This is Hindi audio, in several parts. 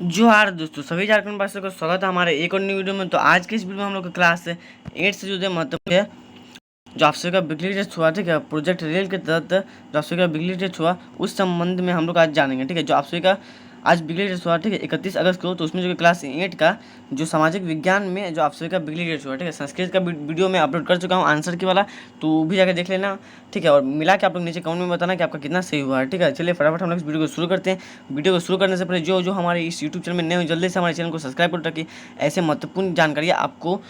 जोहार दोस्तों, सभी झारखंड वासियों का स्वागत है हमारे एक और न्यू वीडियो में। तो आज के इस वीडियो में हम लोग का क्लास 8 से जुड़े महत्वपूर्ण है जो आपसे का बिजली टेस्ट हुआ, ठीक है। प्रोजेक्ट रेल के तहत जो आपसे का बिजली टेस्ट हुआ उस संबंध में हम लोग आज जानेंगे, ठीक है। जो आपसे का आज बिजली टेस्ट हुआ, ठीक है, 31 अगस्त को। तो उसमें जो क्लास 8 का जो सामाजिक विज्ञान में जो आपसे का बिजली टेस्ट हुआ, ठीक है, संस्कृत का वीडियो में अपलोड कर चुका हूँ आंसर की वाला, तो वो भी जाकर देख लेना, ठीक है। और मिला के आप लोग नीचे कमेंट में बताना कि आपका कितना सही हुआ है, ठीक है। चलिए फटाफट हम लोग इस वीडियो को शुरू करते हैं। वीडियो को शुरू करने से पहले जो हमारे इस यूट्यूब चैनल में नए हो जल्दी से हमारे चैनल को सब्सक्राइब कर ताकि ऐसे महत्वपूर्ण जानकारी आपको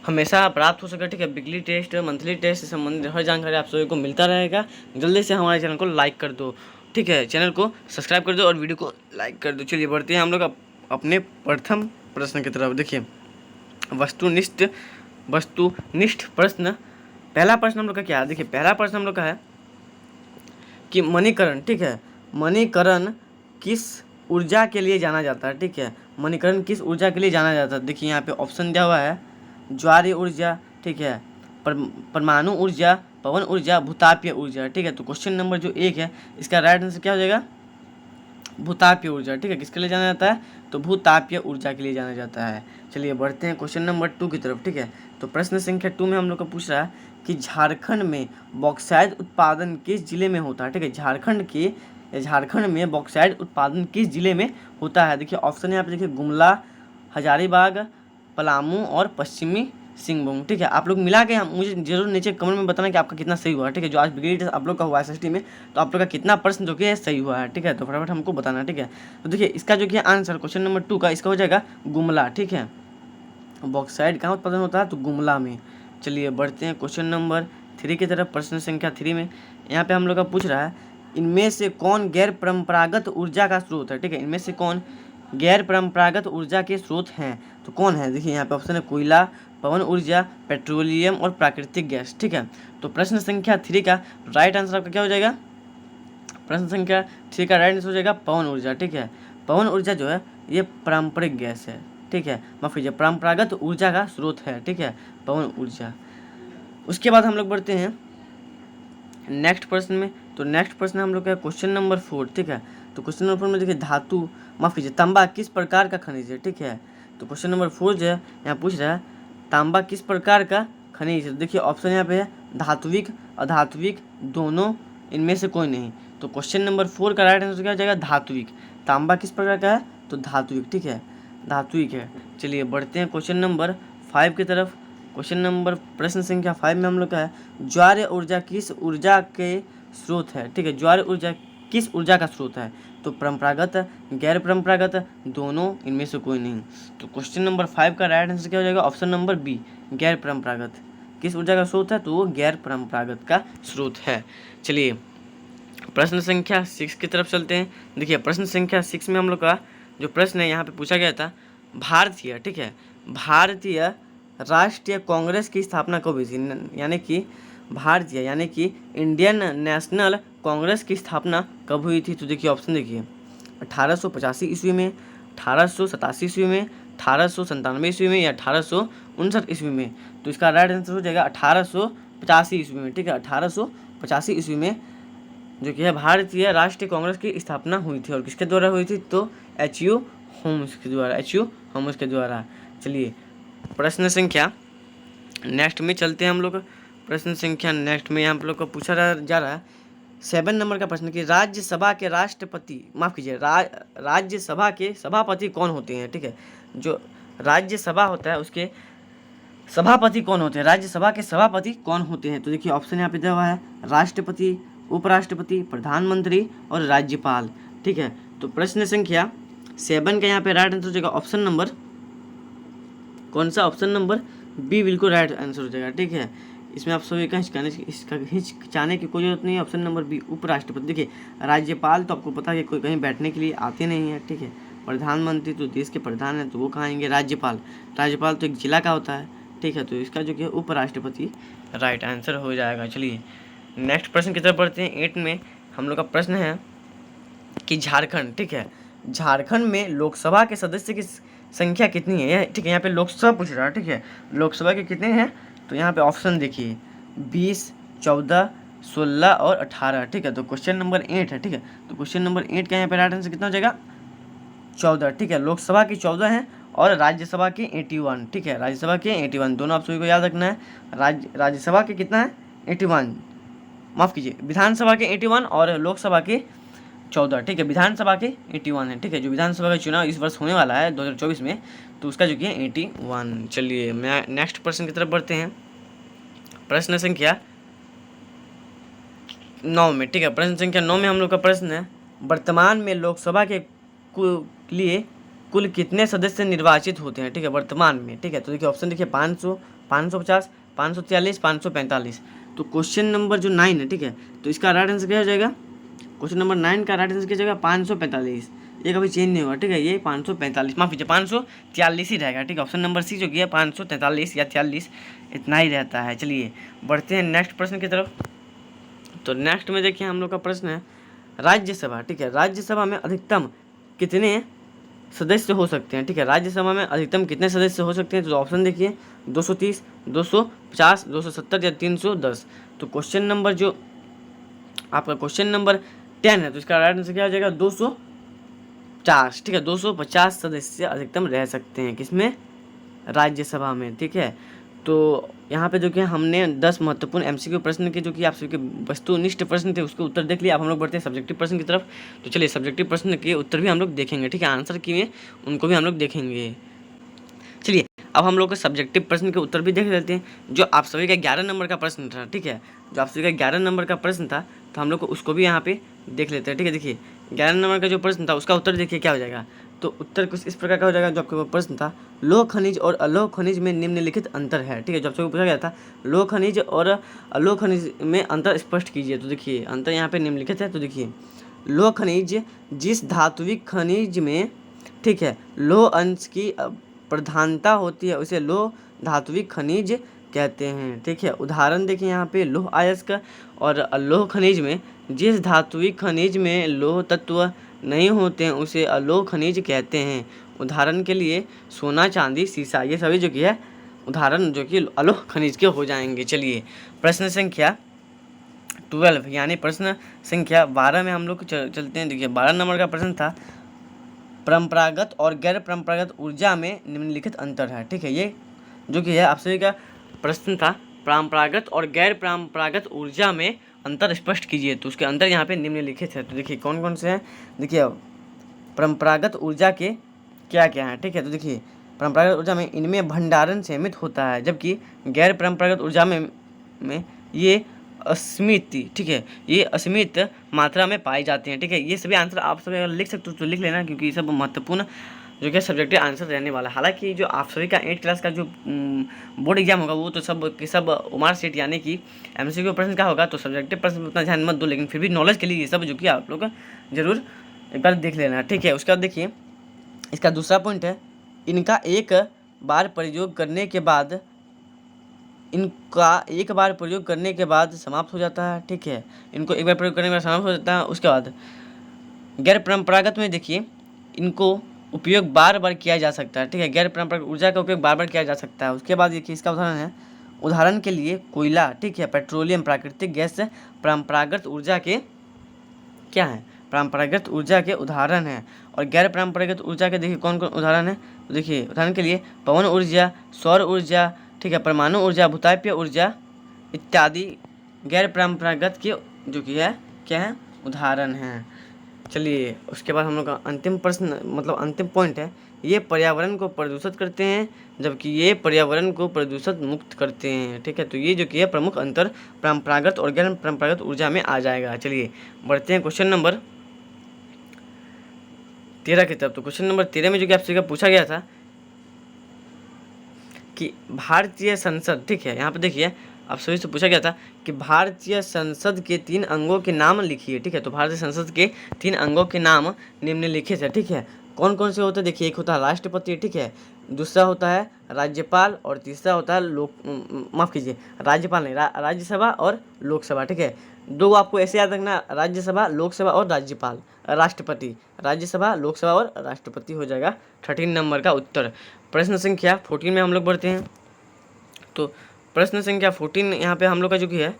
हमेशा प्राप्त हो सके, ठीक है। बिजली टेस्ट, मंथली टेस्ट से संबंधित हर जानकारी आप सभी को मिलता रहेगा। जल्दी से हमारे चैनल को लाइक कर दो, ठीक है, चैनल को सब्सक्राइब कर दो और वीडियो को लाइक कर दो। चलिए बढ़ते हैं हम लोग अपने प्रथम प्रश्न की तरफ। देखिए, वस्तुनिष्ठ प्रश्न। पहला प्रश्न हम लोग का क्या है? देखिए, पहला प्रश्न हम लोग का है कि मणिकरण, ठीक है, मणिकरण किस ऊर्जा के लिए जाना जाता है, ठीक है। मणिकरण किस ऊर्जा के लिए जाना जाता है? देखिए यहाँ पे ऑप्शन दिया हुआ है, ज्वारीय ऊर्जा, ठीक है, परमाणु ऊर्जा, पवन ऊर्जा, भूतापीय ऊर्जा, ठीक है। तो क्वेश्चन नंबर जो 1 है इसका राइट आंसर क्या हो जाएगा? भूतापीय ऊर्जा, ठीक है। किसके लिए जाना जाता है? तो भूतापीय ऊर्जा के लिए जाना जाता है। चलिए बढ़ते हैं क्वेश्चन नंबर 2 की तरफ, ठीक है। तो प्रश्न संख्या 2 में हम लोग को पूछ रहा है कि झारखंड में बॉक्साइट उत्पादन किस जिले में होता है, ठीक है। झारखंड में बॉक्साइट उत्पादन किस जिले में होता है? देखिए ऑप्शन यहाँ पे देखिए, गुमला, हजारीबाग, पलामू और पश्चिमी सिंहभूम, ठीक है। आप लोग मिला के मुझे जरूर नीचे कमेंट में बताना कि आपका कितना सही हुआ है, ठीक है। जो आज बिगड़ी टेस्ट आप लोग का हुआ है SST में, तो आप लोग का कितना प्रश्न जो कि है सही हुआ है, ठीक है। तो फटाफट हमको बताना, ठीक है। तो देखिए इसका जो कि आंसर क्वेश्चन नंबर 2 का इसका हो जाएगा गुमला, ठीक है। बॉक्साइट कहाँ उत्पादन होता है? तो गुमला में। चलिए बढ़ते हैं क्वेश्चन नंबर 3 की तरफ। प्रश्न संख्या 3 में यहाँ पे हम लोग का पूछ रहा है, इनमें से कौन गैर परंपरागत ऊर्जा का स्रोत है, ठीक है। इनमें से कौन गैर परंपरागत ऊर्जा के स्रोत हैं? तो कौन है? देखिए यहाँ पे ऑप्शन है कोयला, पवन ऊर्जा, पेट्रोलियम और प्राकृतिक गैस, ठीक है। तो प्रश्न संख्या 3 का राइट आंसर आपका क्या हो जाएगा? प्रश्न संख्या 3 का राइट आंसर हो जाएगा पवन ऊर्जा, ठीक है। पवन ऊर्जा जो है ये पारंपरिक गैस है, ठीक है, माफ कीजिए, परंपरागत ऊर्जा का स्रोत है, ठीक है, पवन ऊर्जा। उसके बाद हम लोग बढ़ते हैं नेक्स्ट प्रश्न में। तो नेक्स्ट प्रश्न हम लोग का क्वेश्चन नंबर 4, ठीक है। तो क्वेश्चन नंबर 4 में देखिए, धातु, माफ कीजिए, तांबा किस प्रकार का खनिज है, ठीक है। तो क्वेश्चन नंबर 4 जो है यहाँ पूछ रहा है तांबा किस प्रकार का खनिज है। देखिए ऑप्शन यहाँ पे है धात्विक, अधात्विक, दोनों, इनमें से कोई नहीं। तो क्वेश्चन नंबर 4 का राइट आंसर क्या हो जाएगा? धात्विक। तांबा किस प्रकार का है? तो धात्विक, ठीक है, धात्विक है। चलिए बढ़ते हैं क्वेश्चन नंबर 5 की तरफ। क्वेश्चन नंबर प्रश्न संख्या 5 में हम लोग का है, ज्वारीय ऊर्जा किस ऊर्जा के स्रोत है, ठीक है। ज्वारीय ऊर्जा किस ऊर्जा का स्रोत है? तो परंपरागत, गैर परंपरागत, दोनों, इनमें से कोई नहीं। तो क्वेश्चन नंबर 5 का राइट आंसर क्या हो जाएगा? ऑप्शन नंबर बी, गैर परंपरागत। किस ऊर्जा का स्रोत है? तो वो गैर परंपरागत का स्रोत है। चलिए प्रश्न संख्या 6 की तरफ चलते हैं। देखिए प्रश्न संख्या 6 में हम लोग का जो प्रश्न है यहाँ पे पूछा गया था, भारतीय, ठीक है, भारतीय राष्ट्रीय कांग्रेस की स्थापना कब हुई थी? यानी कि भारतीय यानी कि इंडियन नेशनल कांग्रेस की स्थापना कब हुई थी? तो देखिए ऑप्शन देखिए, 1885 ईस्वी में, 1887 ईस्वी में, 1897 ईस्वी में या 1859 ईस्वी में। तो इसका राइट आंसर हो जाएगा 1885 ईस्वी में, ठीक है। 1885 ईस्वी में जो कि है भारतीय राष्ट्रीय कांग्रेस की स्थापना हुई थी। और किसके द्वारा हुई थी? तो HU होम्स के द्वारा, HU होम्स के द्वारा। चलिए प्रश्न संख्या नेक्स्ट में चलते हैं हम लोग। प्रश्न संख्या नेक्स्ट में हम लोग को पूछा जा रहा है 7 नंबर का प्रश्न कि राज्यसभा के राष्ट्रपति, माफ कीजिए, राज्यसभा के सभापति कौन होते हैं, ठीक है। जो राज्यसभा होता है उसके सभापति कौन होते हैं? राज्यसभा के सभापति कौन होते हैं? तो देखिए ऑप्शन यहाँ पे दिया हुआ है, राष्ट्रपति, उपराष्ट्रपति, प्रधानमंत्री और राज्यपाल, ठीक है। तो प्रश्न संख्या 7 का यहाँ पे राइट आंसर हो जाएगा ऑप्शन नंबर, कौन सा? ऑप्शन नंबर बी बिल्कुल राइट आंसर हो जाएगा, ठीक है। इसमें आप सभी का हिचकिचाने की कोई जरूरत नहीं है। ऑप्शन नंबर बी, उपराष्ट्रपति। देखिए राज्यपाल तो आपको पता है कि कोई कहीं बैठने के लिए आते नहीं है, ठीक है। प्रधानमंत्री तो देश के प्रधान है, तो वो कहाँ आएंगे? राज्यपाल। राज्यपाल तो एक जिला का होता है, ठीक है। तो इसका जो कि उपराष्ट्रपति राइट आंसर हो जाएगा। चलिए नेक्स्ट प्रश्न की तरफ बढ़ते हैं। 8 में हम लोग का प्रश्न है कि झारखंड, ठीक है, झारखंड में लोकसभा के सदस्य की संख्या कितनी है, ठीक है। यहाँ पे लोकसभा पूछ रहा है, ठीक है, लोकसभा के कितने हैं? तो यहाँ पे ऑप्शन देखिए 20, 14, 16 और 18, ठीक है। तो क्वेश्चन नंबर 8 है, ठीक है। तो क्वेश्चन नंबर 8 का यहाँ पे राइट आंसर कितना हो जाएगा? 14, ठीक है। लोकसभा की 14 है और राज्यसभा की 81, ठीक है। राज्यसभा के 81, दोनों आप सभी को याद रखना है। राज्यसभा के कितना है 81, माफ़ कीजिए, विधानसभा के 81 और लोकसभा के 14, ठीक है। विधानसभा के 81 है, ठीक है। जो विधानसभा का चुनाव इस वर्ष होने वाला है 2024 में, तो उसका जो कि है 81। चलिए मैं नेक्स्ट प्रश्न की तरफ बढ़ते हैं। प्रश्न संख्या 9 में, ठीक है। प्रश्न संख्या 9 में हम लोग का प्रश्न है, वर्तमान में लोकसभा के लिए कुल कितने सदस्य निर्वाचित होते हैं, ठीक है, वर्तमान में, ठीक है। तो देखिए ऑप्शन देखिए 500, 550, 543, 545। तो क्वेश्चन नंबर जो 9 है, ठीक है, तो इसका राइट आंसर क्या हो जाएगा? क्वेश्चन नंबर 9 का राइट आंसर क्या जाएगा? 545। ये कभी चेंज नहीं होगा, ठीक है। ये 545, माफ़ कीजिए 543 ही रहेगा, ठीक है। ऑप्शन नंबर सी जो कि है 543 या 43 इतना ही रहता है। चलिए बढ़ते हैं नेक्स्ट प्रश्न की तरफ। तो नेक्स्ट में देखिए हम लोग का प्रश्न है, राज्यसभा, ठीक है। राज्यसभा में अधिकतम कितने सदस्य हो सकते हैं, ठीक है। राज्यसभा में अधिकतम कितने सदस्य हो सकते हैं? तो ऑप्शन देखिए 230, 250, 270 या 310। तो क्वेश्चन नंबर जो आपका क्वेश्चन नंबर 10 है, तो इसका राइट आंसर क्या हो जाएगा? 250, ठीक है। 250 सदस्य अधिकतम रह सकते हैं किसमें? राज्यसभा में, ठीक है। तो यहाँ पे जो कि हमने 10 महत्वपूर्ण एमसीक्यू प्रश्न के जो कि आप सभी के वस्तुनिष्ठ प्रश्न थे उसके उत्तर देख लिया। अब हम लोग बढ़ते हैं सब्जेक्टिव प्रश्न की तरफ। तो चलिए सब्जेक्टिव प्रश्न के उत्तर भी हम लोग देखेंगे, ठीक है। आंसर किए उनको भी हम लोग देखेंगे। चलिए अब हम लोग के सब्जेक्टिव प्रश्न के उत्तर भी देख लेते हैं। जो आप सभी का 11 नंबर का प्रश्न था, ठीक है, जो आप सभी का 11 नंबर का प्रश्न था, तो हम लोग को उसको भी यहाँ पे देख लेते हैं, ठीक है। देखिए 11 नंबर का जो प्रश्न था उसका उत्तर देखिए क्या हो जाएगा। तो उत्तर कुछ इस प्रकार का हो जाएगा। जो आपका प्रश्न था, लौह खनिज और अलोह खनिज में निम्नलिखित अंतर है, ठीक है। जो आपसे पूछा गया था लौह खनिज और अलोह खनिज में अंतर स्पष्ट कीजिए। तो देखिए अंतर यहाँ पे निम्नलिखित है। तो देखिए लौह खनिज जिस धात्विक खनिज में, ठीक है, लौह अंश की प्रधानता होती है उसे लौह धात्विक खनिज कहते हैं, ठीक है। उदाहरण देखिए यहाँ पे लौह अयस्क और अलोह खनिज में जिस धात्विक खनिज में लौह तत्व नहीं होते हैं उसे अलोह खनिज कहते हैं। उदाहरण के लिए सोना, चांदी, सीसा, ये सभी जो कि है उदाहरण जो कि अलोह खनिज के हो जाएंगे। चलिए प्रश्न संख्या 12 यानी प्रश्न संख्या 12 में हम लोग चलते हैं। देखिए 12 नंबर का प्रश्न था, परंपरागत और गैर परंपरागत ऊर्जा में निम्नलिखित अंतर है, ठीक है। ये जो कि है आप सभी का प्रश्न था, परंपरागत और गैर परंपरागत ऊर्जा में अंतर स्पष्ट कीजिए। तो उसके अंतर यहाँ पे निम्नलिखित है। तो देखिए कौन कौन से हैं। देखिए परंपरागत ऊर्जा के क्या क्या हैं, ठीक है। तो देखिए परंपरागत ऊर्जा में इनमें भंडारण सीमित होता है, जबकि गैर परंपरागत ऊर्जा में ये असीमित, ठीक है, ये असीमित मात्रा में पाई जाती हैं, ठीक है। ये सभी आंसर आप सभी अगर लिख सकते हो तो लिख लेना, क्योंकि ये सब महत्वपूर्ण जो कि सब्जेक्टिव आंसर रहने वाला है। हालांकि जो आप सभी का 8 क्लास का जो बोर्ड एग्जाम होगा वो तो सब के सब उमार सीट यानी कि एमसीक्यू प्रश्न का होगा, तो सब्जेक्टिव प्रश्न उतना ध्यान मत दो, लेकिन फिर भी नॉलेज के लिए ये सब जो कि आप लोग जरूर एक बार देख लेना, ठीक है। उसके बाद देखिए इसका दूसरा पॉइंट है, इनका एक बार प्रयोग करने के बाद समाप्त हो जाता है, ठीक है। इनको एक बार प्रयोग करने के बाद समाप्त हो जाता है। उसके बाद गैर परंपरागत में देखिए इनको उपयोग बार बार किया जा सकता है, ठीक है। गैर परंपरागत ऊर्जा का उपयोग बार बार किया जा सकता है। उसके बाद देखिए इसका उदाहरण है, उदाहरण के लिए कोयला, ठीक है, पेट्रोलियम, प्राकृतिक गैस परंपरागत ऊर्जा के क्या है, परंपरागत ऊर्जा के उदाहरण है। और गैर परंपरागत ऊर्जा के देखिए कौन कौन उदाहरण है। तो देखिए उदाहरण के लिए पवन ऊर्जा, सौर ऊर्जा, ठीक है, परमाणु ऊर्जा, भूतापीय ऊर्जा इत्यादि गैर परंपरागत के जो कि है क्या है, उदाहरण हैं। चलिए उसके बाद हम लोग का अंतिम प्रश्न मतलब अंतिम पॉइंट है, ये पर्यावरण को प्रदूषित करते हैं जबकि ये पर्यावरण को प्रदूषित मुक्त करते हैं, ठीक है। तो ये जो कि है प्रमुख अंतर परंपरागत और गैर परंपरागत ऊर्जा में आ जाएगा। चलिए बढ़ते हैं क्वेश्चन नंबर 13 की तरफ। तो क्वेश्चन नंबर 13 में जो कि आपसे पूछा गया था कि भारतीय संसद, ठीक है, यहाँ पे देखिए आप सभी से पूछा गया था कि भारतीय संसद के 3 अंगों के नाम लिखिए, ठीक है। तो भारतीय संसद के 3 अंगों के नाम निम्नलिखित है, ठीक है। कौन कौन से होते हैं देखिए, एक होता है राष्ट्रपति, ठीक है, दूसरा होता है राज्यपाल और तीसरा होता है माफ़ कीजिए राज्यपाल नहीं, राज्यसभा और लोकसभा, ठीक है। दो आपको ऐसे याद रखना, राज्यसभा, लोकसभा और राज्यपाल, राष्ट्रपति, राज्यसभा, लोकसभा और राष्ट्रपति हो जाएगा 13 नंबर का उत्तर। प्रश्न संख्या 14 में हम लोग बढ़ते हैं। तो प्रश्न संख्या 14 यहाँ पे हम लोग का जो कि है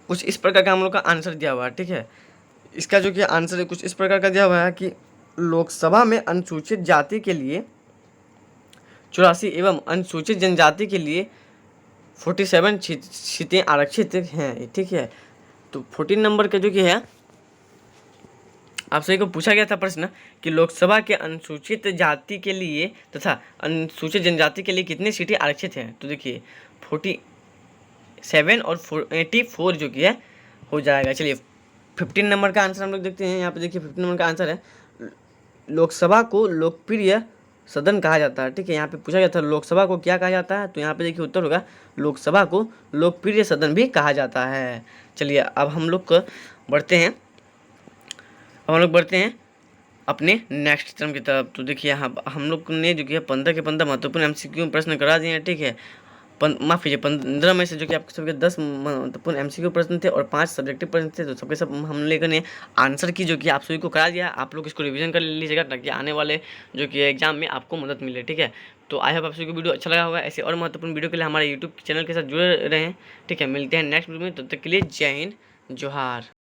कुछ इस प्रकार का हम लोग का आंसर दिया हुआ है, ठीक है। इसका जो कि आंसर है कुछ इस प्रकार का दिया हुआ है कि लोकसभा में अनुसूचित जाति के लिए 84 एवं अनुसूचित जनजाति के लिए 47 सीटें आरक्षित हैं, ठीक है। तो 14 नंबर का जो कि है आप सभी को पूछा गया था प्रश्न कि लोकसभा के अनुसूचित जाति के लिए तथा अनुसूचित जनजाति के लिए कितनी सीटें आरक्षित हैं। तो देखिए 47 और 84 जो कि है हो जाएगा। चलिए 15 नंबर का आंसर हम लोग देखते हैं। यहाँ पे देखिए 15 नंबर का आंसर है लोकसभा को लोकप्रिय सदन कहा जाता है, ठीक है। यहाँ पे पूछा गया था लोकसभा को क्या कहा जाता है, तो यहाँ पे देखिए उत्तर होगा लोकसभा को लोकप्रिय सदन भी कहा जाता है। चलिए अब हम लोग बढ़ते हैं अपने नेक्स्ट टर्म की तरफ। तो देखिए यहाँ हम लोग ने जो कि है 15 के 15 महत्वपूर्ण एमसीक्यू प्रश्न करा दिए हैं, ठीक है। माफ़ कीजिए 15 में से जो कि आपके सबके 10 महत्वपूर्ण एमसीक्यू प्रश्न थे और 5 सब्जेक्टिव प्रश्न थे। तो सबके सब हम लेकर ने आंसर की जो कि आप सभी को करा दिया। आप लोग इसको रिवीजन कर लीजिएगा ताकि आने वाले जो कि एग्जाम में आपको मदद मिले, ठीक है। तो आई होप आप सभी को वीडियो अच्छा लगा होगा। ऐसे और महत्वपूर्ण वीडियो के लिए हमारे यूट्यूब चैनल के साथ जुड़े रहें, ठीक है। मिलते हैं नेक्स्ट वीडियो में, तब तक के लिए जय हिंद, जोहार।